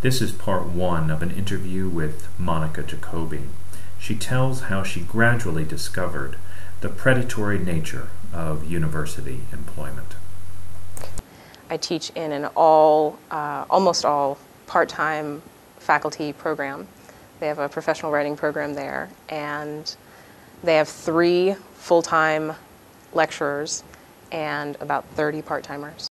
This is part one of an interview with Jacobe. She tells how she gradually discovered the predatory nature of university employment. I teach in an almost all part-time faculty program. They have a professional writing program there, and they have 3 full-time lecturers and about 30 part-timers.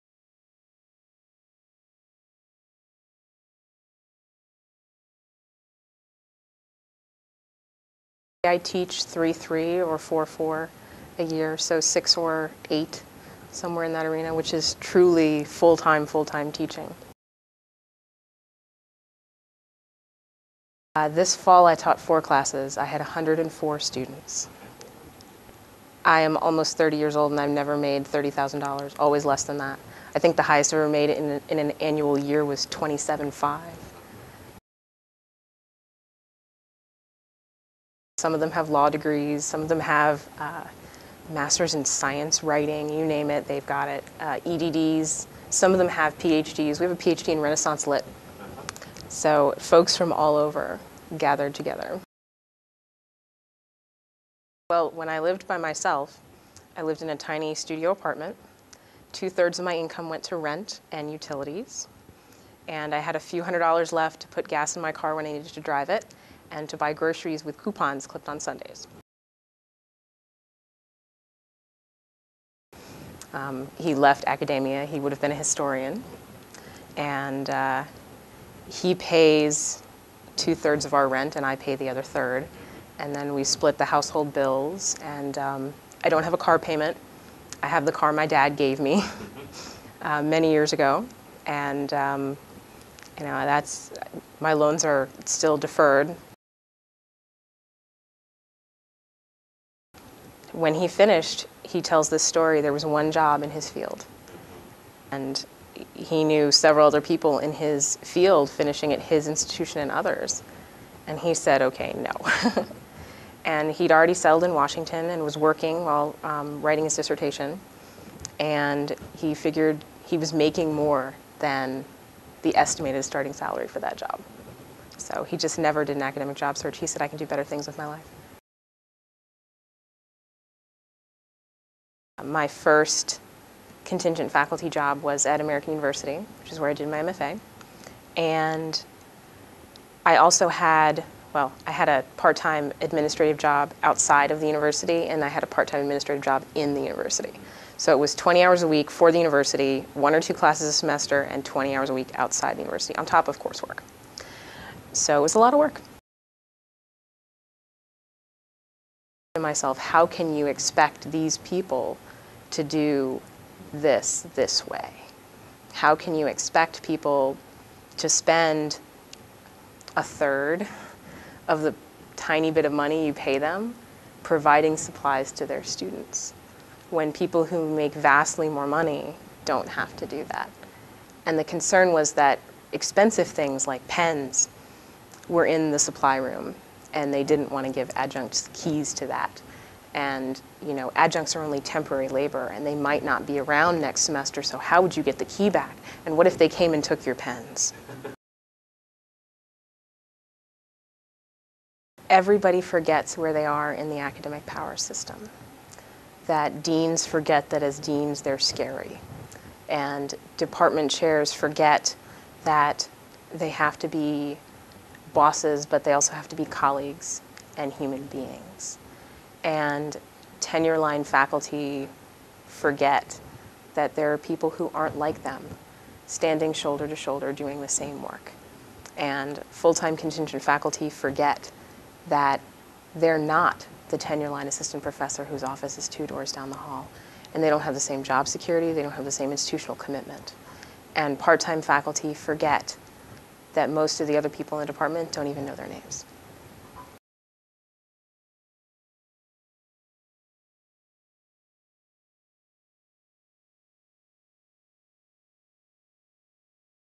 I teach 3-3 or 4-4 a year, so 6 or 8, somewhere in that arena, which is truly full-time teaching. This fall I taught 4 classes. I had 104 students. I am almost 30 years old and I've never made $30,000, always less than that. I think the highest I ever made in an annual year was $27,500. Some of them have law degrees, some of them have masters in science, writing, you name it, they've got it. EDDs, some of them have PhDs. We have a PhD in Renaissance Lit. So folks from all over gathered together. Well, when I lived by myself, I lived in a tiny studio apartment. 2/3 of my income went to rent and utilities. And I had a few $100s left to put gas in my car when I needed to drive it, and to buy groceries with coupons clipped on Sundays. He left academia. He would have been a historian. And he pays 2/3 of our rent, and I pay the other 1/3. And then we split the household bills. And I don't have a car payment. I have the car my dad gave me many years ago. And you know, my loans are still deferred. When he finished, he tells this story. There was one job in his field, and he knew several other people in his field finishing at his institution and others. And he said, okay, no. And he'd already settled in Washington and was working while writing his dissertation. And he figured he was making more than the estimated starting salary for that job. So he just never did an academic job search. He said, I can do better things with my life. My first contingent faculty job was at American University, which is where I did my MFA. And I also had, well, I had a part-time administrative job outside of the university, and I had a part-time administrative job in the university. So it was 20 hours a week for the university, 1 or 2 classes a semester, and 20 hours a week outside the university, on top of coursework. So it was a lot of work. To myself, how can you expect these people to do this way? How can you expect people to spend 1/3 of the tiny bit of money you pay them providing supplies to their students, when people who make vastly more money don't have to do that? And the concern was that expensive things like pens were in the supply room, and they didn't want to give adjuncts keys to that. And, you know, adjuncts are only temporary labor, and they might not be around next semester, so how would you get the key back? And what if they came and took your pens? Everybody forgets where they are in the academic power system. That deans forget that as deans they're scary. And department chairs forget that they have to be bosses, but they also have to be colleagues and human beings. And tenure-line faculty forget that there are people who aren't like them, standing shoulder to shoulder doing the same work. And full-time contingent faculty forget that they're not the tenure-line assistant professor whose office is 2 doors down the hall. And they don't have the same job security, they don't have the same institutional commitment. And part-time faculty forget that most of the other people in the department don't even know their names.